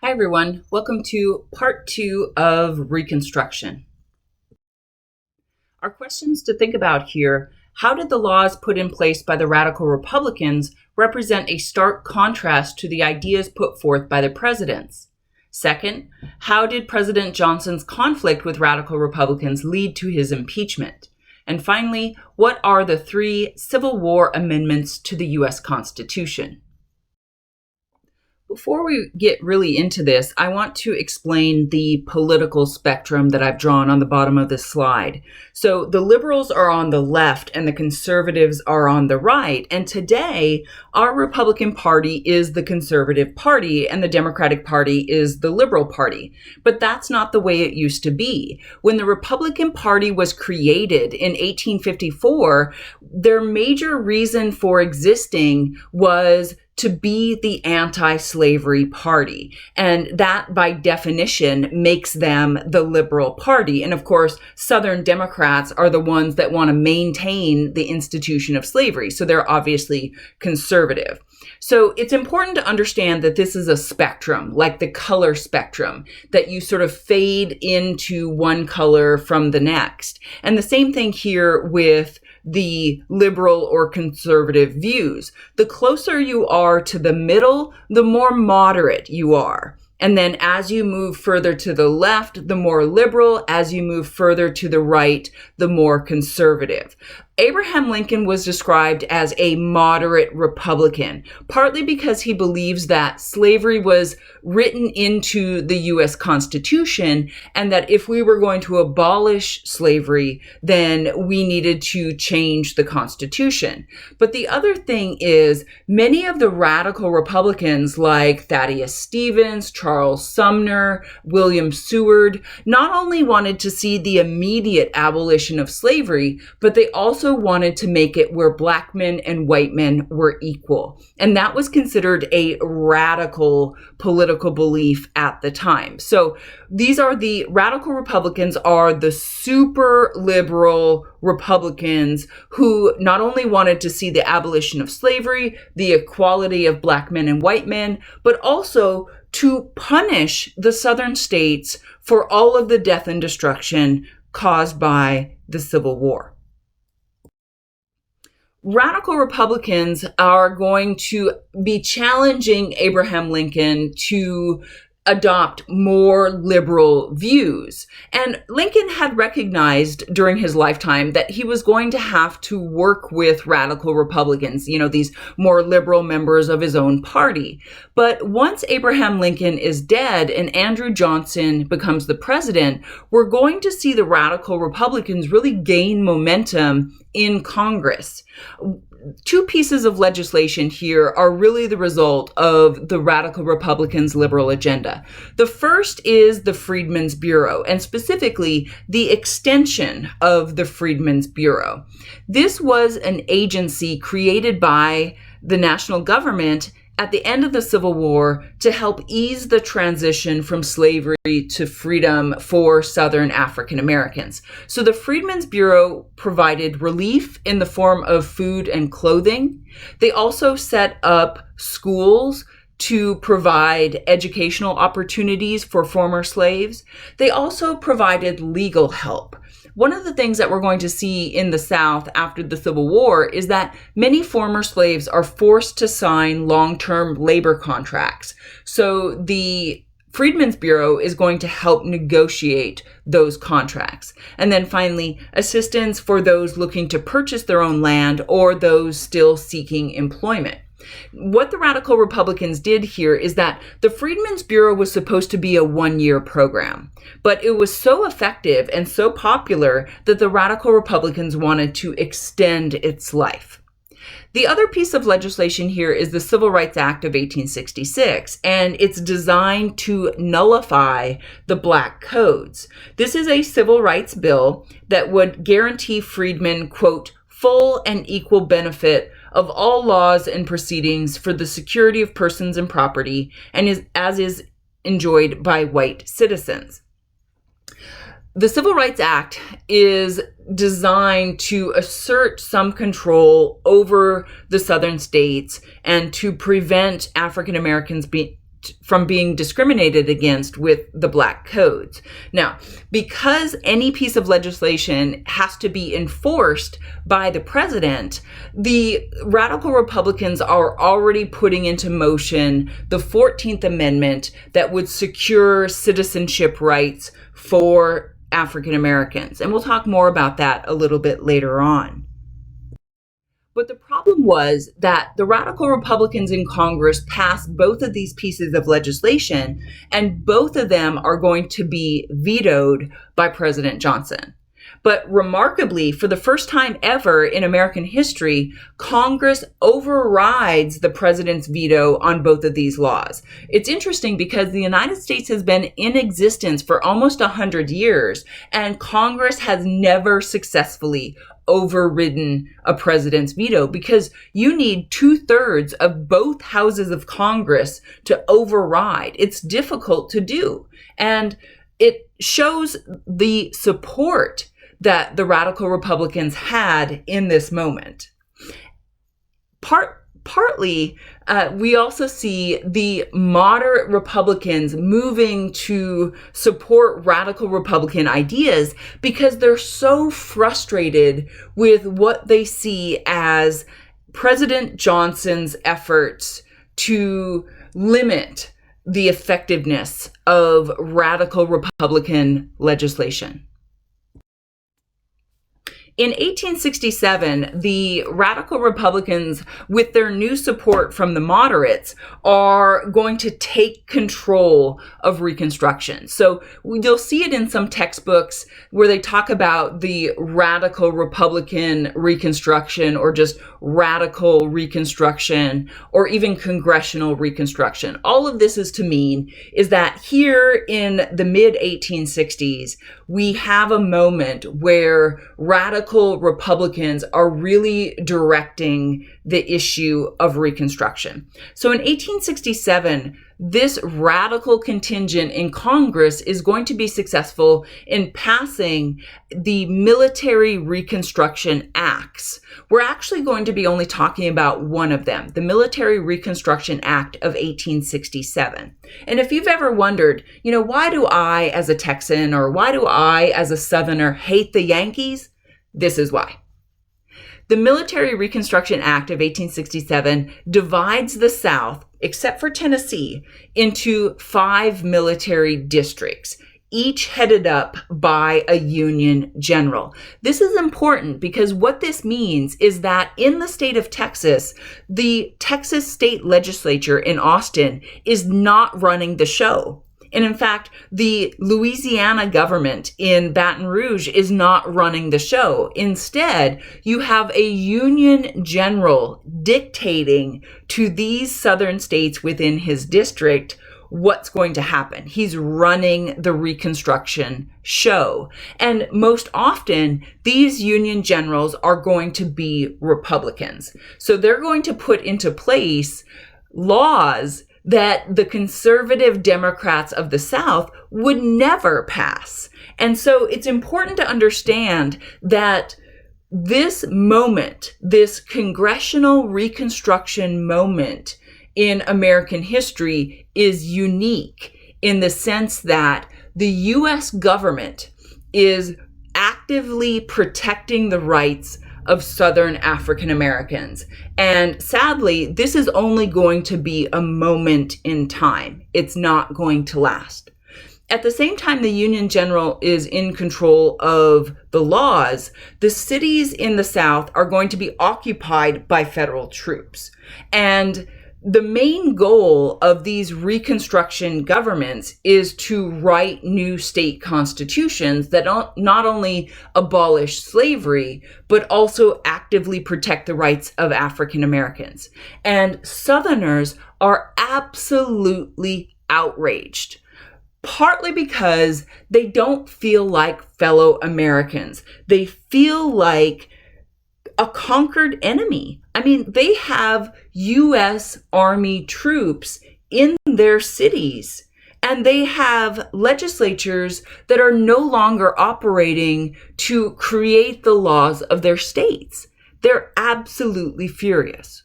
Hi, everyone. Welcome to part 2 of Reconstruction. Our questions to think about here: how did the laws put in place by the radical Republicans represent a stark contrast to the ideas put forth by the presidents? Second, how did President Johnson's conflict with radical Republicans lead to his impeachment? And finally, what are the 3 Civil War amendments to the U.S. Constitution? Before we get really into this, I want to explain the political spectrum that I've drawn on the bottom of this slide. So the liberals are on the left and the conservatives are on the right. And today, our Republican Party is the conservative party and the Democratic Party is the liberal party. But that's not the way it used to be. When the Republican Party was created in 1854, their major reason for existing was to be the anti-slavery party. And that, by definition, makes them the liberal party. And of course, Southern Democrats are the ones that want to maintain the institution of slavery. So they're obviously conservative. So it's important to understand that this is a spectrum, like the color spectrum, that you sort of fade into one color from the next. And the same thing here with the liberal or conservative views. The closer you are to the middle, the more moderate you are. And then as you move further to the left, the more liberal. As you move further to the right, the more conservative. Abraham Lincoln was described as a moderate Republican, partly because he believes that slavery was written into the U.S. Constitution, and that if we were going to abolish slavery, then we needed to change the Constitution. But the other thing is, many of the radical Republicans like Thaddeus Stevens, Charles Sumner, William Seward, not only wanted to see the immediate abolition of slavery, but they also wanted to make it where black men and white men were equal. And that was considered a radical political belief at the time. So these are the radical Republicans, are the super liberal Republicans who not only wanted to see the abolition of slavery, the equality of black men and white men, but also to punish the Southern states for all of the death and destruction caused by the Civil War. Radical Republicans are going to be challenging Abraham Lincoln to adopt more liberal views. And Lincoln had recognized during his lifetime that he was going to have to work with radical Republicans, these more liberal members of his own party. But once Abraham Lincoln is dead and Andrew Johnson becomes the president, we're going to see the radical Republicans really gain momentum in Congress. 2 pieces of legislation here are really the result of the radical Republicans' liberal agenda. The first is the Freedmen's Bureau, and specifically the extension of the Freedmen's Bureau. This was an agency created by the national government at the end of the Civil War to help ease the transition from slavery to freedom for Southern African Americans. So the Freedmen's Bureau provided relief in the form of food and clothing. They also set up schools to provide educational opportunities for former slaves. They also provided legal help. One of the things that we're going to see in the South after the Civil War is that many former slaves are forced to sign long-term labor contracts. So the Freedmen's Bureau is going to help negotiate those contracts. And then finally, assistance for those looking to purchase their own land or those still seeking employment. What the radical Republicans did here is that the Freedmen's Bureau was supposed to be a 1-year program, but it was so effective and so popular that the radical Republicans wanted to extend its life. The other piece of legislation here is the Civil Rights Act of 1866, and it's designed to nullify the Black Codes. This is a civil rights bill that would guarantee freedmen, quote, full and equal benefit of all laws and proceedings for the security of persons and property, and is enjoyed by white citizens. The Civil Rights Act is designed to assert some control over the Southern states and to prevent African Americans from being discriminated against with the black codes. Now, because any piece of legislation has to be enforced by the president, the radical Republicans are already putting into motion the 14th Amendment that would secure citizenship rights for African Americans. And we'll talk more about that a little bit later on. But the problem was that the radical Republicans in Congress passed both of these pieces of legislation, and both of them are going to be vetoed by President Johnson. But remarkably, for the first time ever in American history, Congress overrides the president's veto on both of these laws. It's interesting because the United States has been in existence for almost 100 years, and Congress has never successfully overridden a president's veto, because you need 2/3 of both houses of Congress to override. It's difficult to do. And it shows the support that the radical Republicans had in this moment. Partly, we also see the moderate Republicans moving to support radical Republican ideas because they're so frustrated with what they see as President Johnson's efforts to limit the effectiveness of radical Republican legislation. In 1867, the radical Republicans, with their new support from the moderates, are going to take control of Reconstruction. So you'll see it in some textbooks where they talk about the radical Republican Reconstruction, or just radical Reconstruction, or even congressional Reconstruction. All of this is to mean is that here in the mid-1860s, we have a moment where radical Republicans are really directing the issue of Reconstruction. So in 1867, this radical contingent in Congress is going to be successful in passing the Military Reconstruction Acts. We're actually going to be only talking about one of them, the Military Reconstruction Act of 1867. And if you've ever wondered, why do I as a Texan, or why do I as a Southerner hate the Yankees? This is why. The Military Reconstruction Act of 1867 divides the South, except for Tennessee, into 5 military districts, each headed up by a Union general. This is important because what this means is that in the state of Texas, the Texas state legislature in Austin is not running the show. And in fact, the Louisiana government in Baton Rouge is not running the show. Instead, you have a Union general dictating to these southern states within his district what's going to happen. He's running the Reconstruction show. And most often, these Union generals are going to be Republicans. So they're going to put into place laws that the conservative Democrats of the South would never pass. And so it's important to understand that this moment, this congressional Reconstruction moment in American history, is unique in the sense that the U.S. government is actively protecting the rights of Southern African Americans. And sadly, this is only going to be a moment in time. It's not going to last. At the same time the Union General is in control of the laws, the cities in the South are going to be occupied by federal troops. And the main goal of these Reconstruction governments is to write new state constitutions that not only abolish slavery, but also actively protect the rights of African Americans. And Southerners are absolutely outraged, partly because they don't feel like fellow Americans. They feel like a conquered enemy. I mean, they have U.S. Army troops in their cities, and they have legislatures that are no longer operating to create the laws of their states. They're absolutely furious.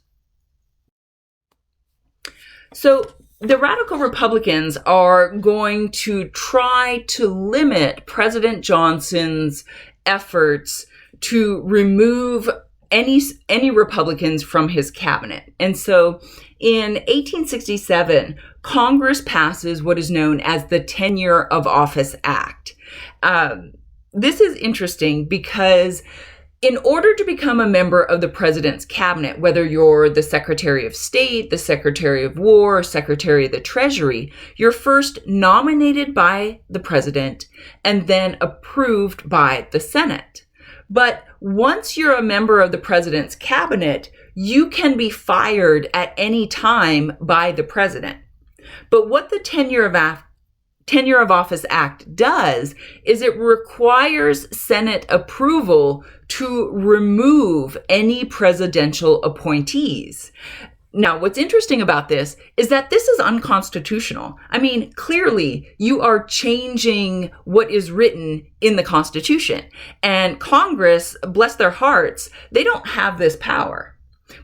So the radical Republicans are going to try to limit President Johnson's efforts to remove any Republicans from his cabinet. And so in 1867, Congress passes what is known as the Tenure of Office Act. This is interesting because in order to become a member of the president's cabinet, whether you're the Secretary of State, the Secretary of War, or Secretary of the Treasury, you're first nominated by the president and then approved by the Senate. But once you're a member of the president's cabinet, you can be fired at any time by the president. But what the Tenure of Office Act does is it requires Senate approval to remove any presidential appointees. Now, what's interesting about this is that this is unconstitutional. I mean, clearly, you are changing what is written in the Constitution. And Congress, bless their hearts, they don't have this power.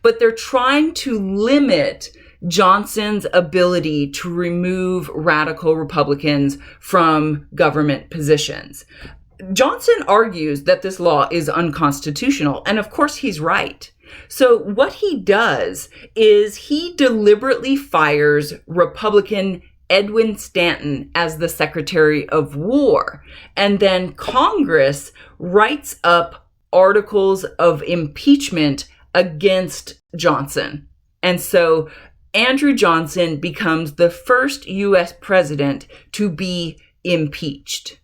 But they're trying to limit Johnson's ability to remove radical Republicans from government positions. Johnson argues that this law is unconstitutional, and of course he's right. So what he does is he deliberately fires Republican Edwin Stanton as the Secretary of War, and then Congress writes up articles of impeachment against Johnson. And so Andrew Johnson becomes the first U.S. president to be impeached.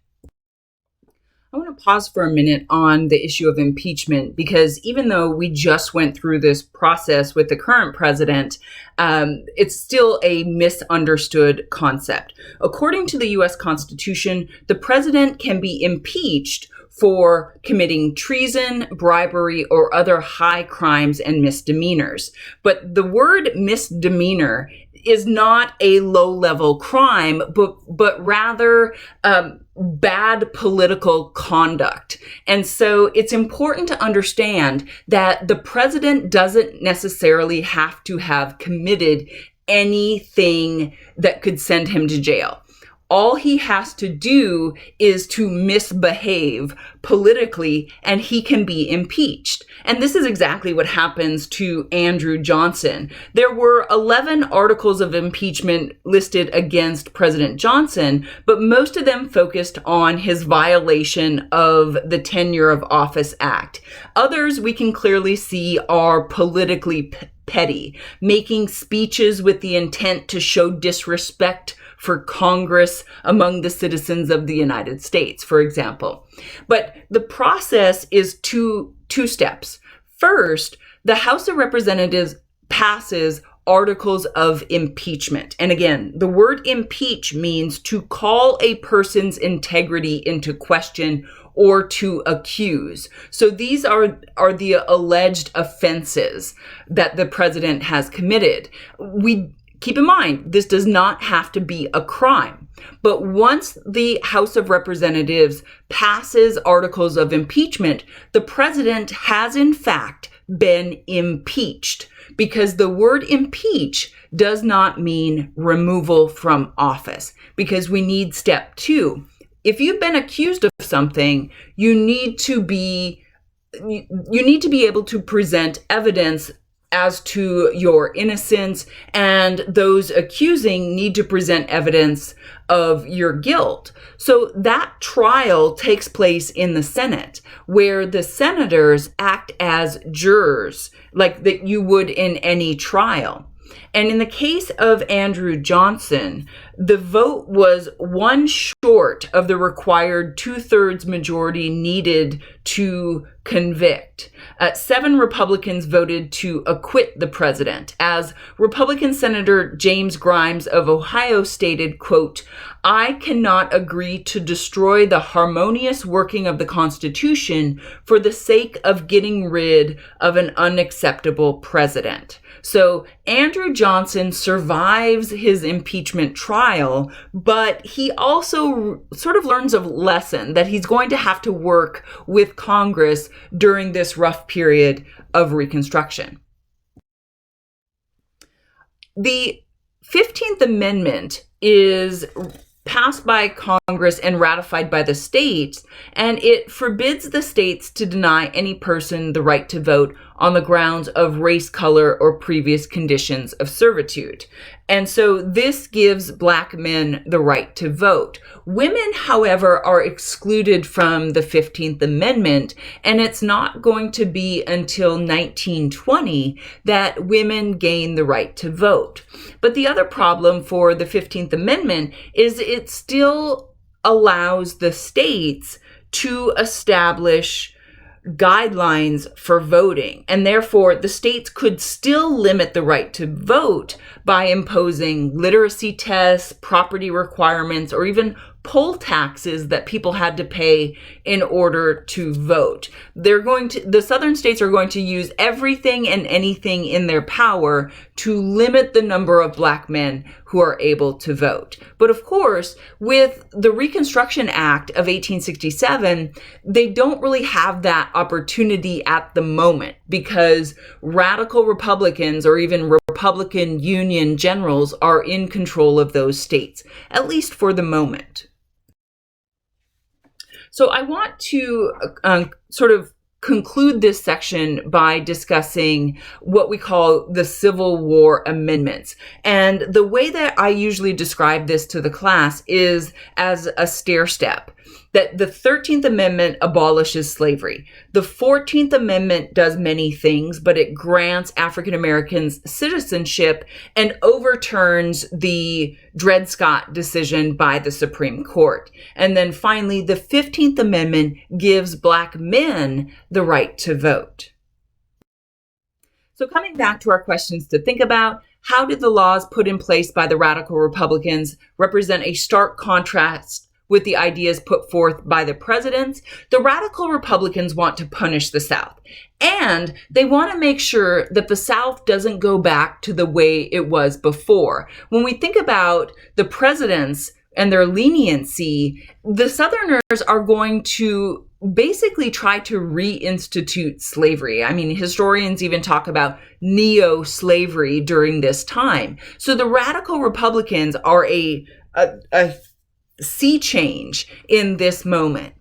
I want to pause for a minute on the issue of impeachment because even though we just went through this process with the current president, it's still a misunderstood concept. According to the U.S. Constitution, the president can be impeached for committing treason, bribery, or other high crimes and misdemeanors. But the word misdemeanor is not a low-level crime, but rather bad political conduct. And so it's important to understand that the president doesn't necessarily have to have committed anything that could send him to jail. All he has to do is to misbehave politically, and he can be impeached. And this is exactly what happens to Andrew Johnson. There were 11 articles of impeachment listed against President Johnson, but most of them focused on his violation of the Tenure of Office Act. Others we can clearly see are politically petty, making speeches with the intent to show disrespect for Congress among the citizens of the United States, for example. But the process is two steps. First, the House of Representatives passes articles of impeachment. And again, the word impeach means to call a person's integrity into question or to accuse. So these are the alleged offenses that the president has committed. Keep in mind, this does not have to be a crime. But once the House of Representatives passes articles of impeachment, the president has in fact been impeached, because the word impeach does not mean removal from office, because we need step 2. If you've been accused of something, you need to be able to present evidence as to your innocence, and those accusing need to present evidence of your guilt. So that trial takes place in the Senate, where the senators act as jurors, like that you would in any trial. And in the case of Andrew Johnson, the vote was one short of the required 2/3 majority needed to convict. 7 Republicans voted to acquit the president, as Republican Senator James Grimes of Ohio stated, quote, "I cannot agree to destroy the harmonious working of the Constitution for the sake of getting rid of an unacceptable president." So Andrew Johnson survives his impeachment trial, but he also sort of learns a lesson that he's going to have to work with Congress during this rough period of Reconstruction. The 15th Amendment is passed by Congress and ratified by the states, and it forbids the states to deny any person the right to vote on the grounds of race, color, or previous conditions of servitude. And so this gives Black men the right to vote. Women, however, are excluded from the 15th Amendment, and it's not going to be until 1920 that women gain the right to vote. But the other problem for the 15th Amendment is it still allows the states to establish guidelines for voting, and therefore the states could still limit the right to vote by imposing literacy tests, property requirements, or even poll taxes that people had to pay in order to vote. The southern states are going to use everything and anything in their power to limit the number of Black men who are able to vote. But of course, with the Reconstruction Act of 1867, they don't really have that opportunity at the moment because radical Republicans or even Republican Union generals are in control of those states, at least for the moment. So I want to sort of conclude this section by discussing what we call the Civil War amendments. And the way that I usually describe this to the class is as a stair step. That the 13th Amendment abolishes slavery. The 14th Amendment does many things, but it grants African Americans citizenship and overturns the Dred Scott decision by the Supreme Court. And then finally, the 15th Amendment gives Black men the right to vote. So coming back to our questions to think about, how did the laws put in place by the radical Republicans represent a stark contrast with the ideas put forth by the presidents? The radical Republicans want to punish the South, and they want to make sure that the South doesn't go back to the way it was before. When we think about the presidents and their leniency, the Southerners are going to basically try to reinstitute slavery. I mean, historians even talk about neo-slavery during this time. So the radical Republicans are a sea change in this moment.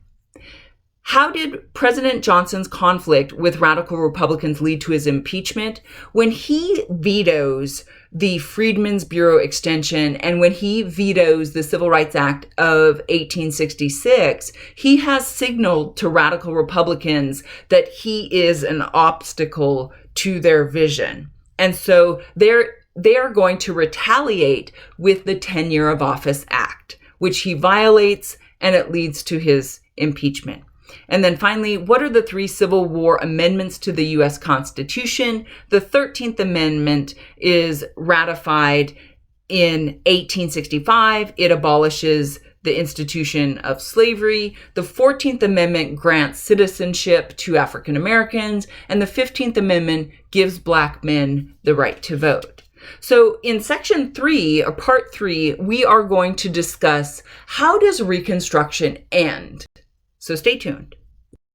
How did President Johnson's conflict with radical Republicans lead to his impeachment? When he vetoes the Freedmen's Bureau extension and when he vetoes the Civil Rights Act of 1866, he has signaled to radical Republicans that he is an obstacle to their vision. And so they are going to retaliate with the Tenure of Office Act, which he violates, and it leads to his impeachment. And then finally, what are the 3 Civil War amendments to the U.S. Constitution? The 13th Amendment is ratified in 1865. It abolishes the institution of slavery. The 14th Amendment grants citizenship to African Americans, and the 15th Amendment gives Black men the right to vote. So in section 3, or part 3, we are going to discuss how does Reconstruction end? So stay tuned.